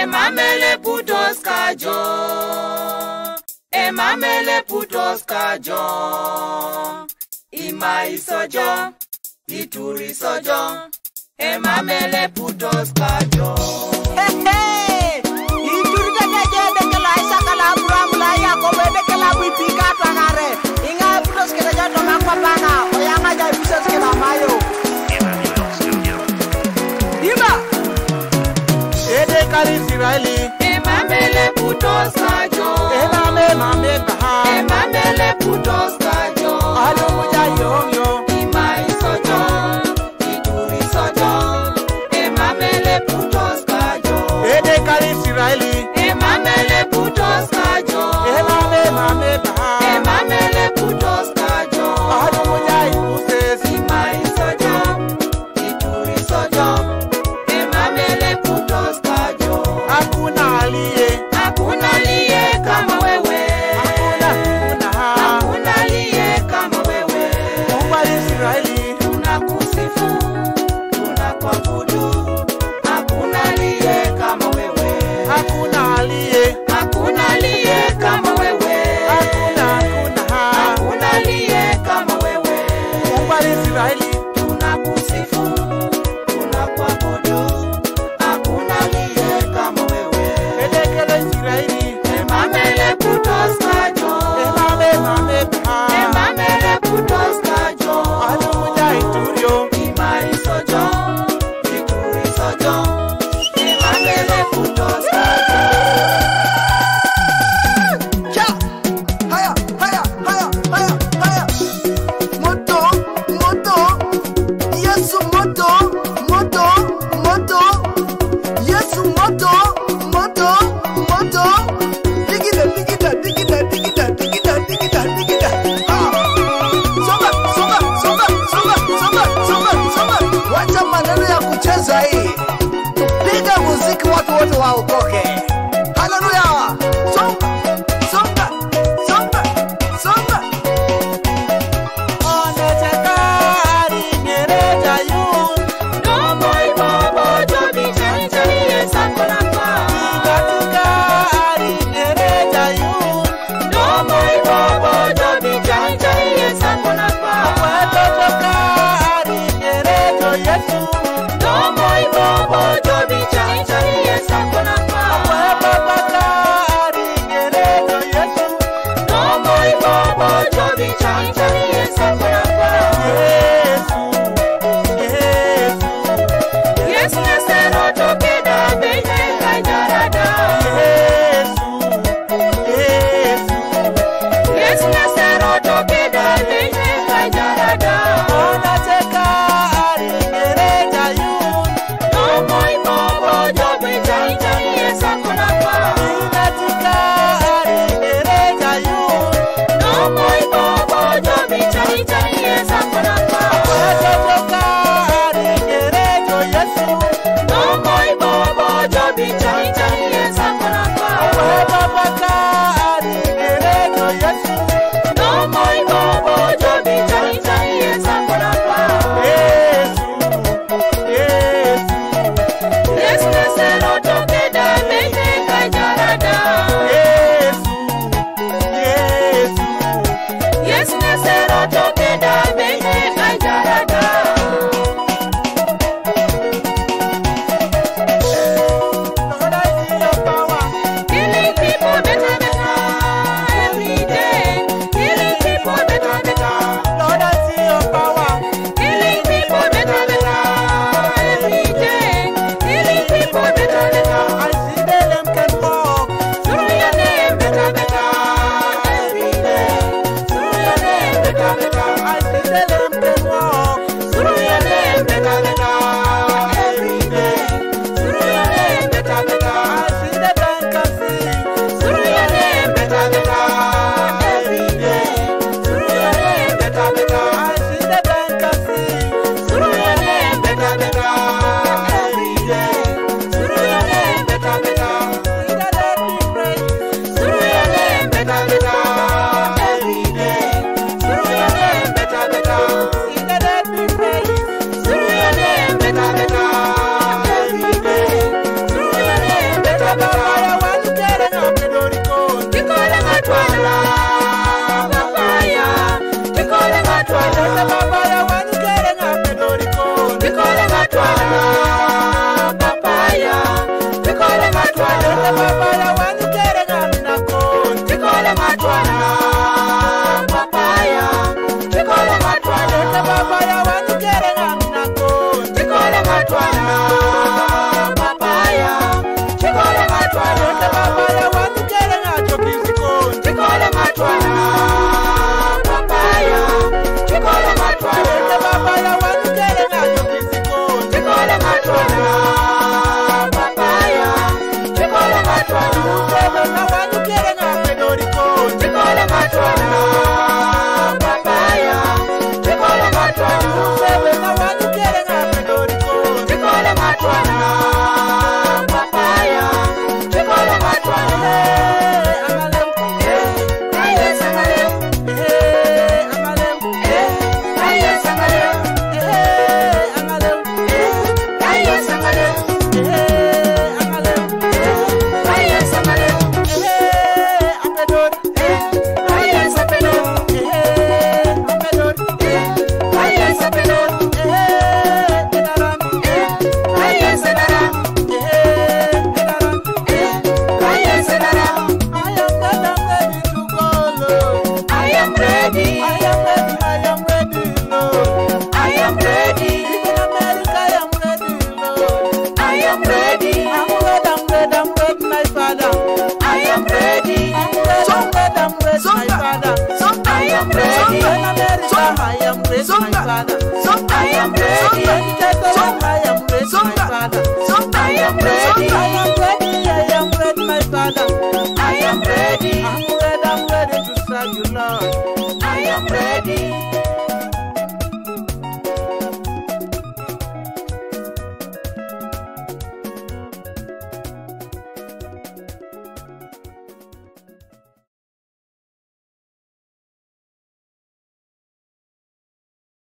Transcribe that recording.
Emamele putos kajo, emamele putos kajo, imai sojo, ituri sojo, emamele putos kajo. Hey hey, ituri kajo de kala isa kala buramula ya kobe de kala bipika tanare, inga putos kajo to makapana, oyanga jai putos kala mayo. Ima, ede kali Israeli. Emamele putos kajo, Emamele baha, emamele putos kajo, alo muja yo. imai sojo, ituri sojo, emamele putos kajo. Ede kali Israeli. Emamele putos kajo, Emamele baha, emamele putos kajo, alo muja Moses. imai sojo, ituri sojo, emamele putos kajo. Hakuna aliye, Hakuna aliye kama wewe, hakuna hakuna aliye papaya wanu kere ngape doriko. Tikole matwana papaya. Tikole matwana Papaya wanu kere ngamna kon. Tikole matwana papaya. Tikole matwana Papaya wanu kere ngamna kon. Tikole matwana papaya. Tikole matwana Papaya wanu kere ngacho kisikon. Tikole matwana papaya. Tikole matwana Papaya wanu kere ngacho kisikon. Tikole matwana papaya. Tikole matwana Na wanu kere ngape doriko. Tikole matwana papaya. Tikole matwana Na wanu kere ngape doriko. Tikole matwana papaya. Tikole matwana Amalem. Aye sangalem Amalem. Aye sangalem Amalem. Aye sangalem Amalem. Aye sangalem Apedor. Aye sapelon Apedor. Aye sapelon Edaran. Aye sedaran Edaran. Aye sedaran I am ready to go, Lord. I am ready I am ready, Lord. I am ready Even America, I am ready, Lord. I am ready I'm ready, my Father. I am ready I'm ready, my Father. I am ready In America, I am ready, my Father. I am ready In Catalan, I am ready, my Father. I am ready I am ready, my Father. I am ready I'm ready to serve you, Lord.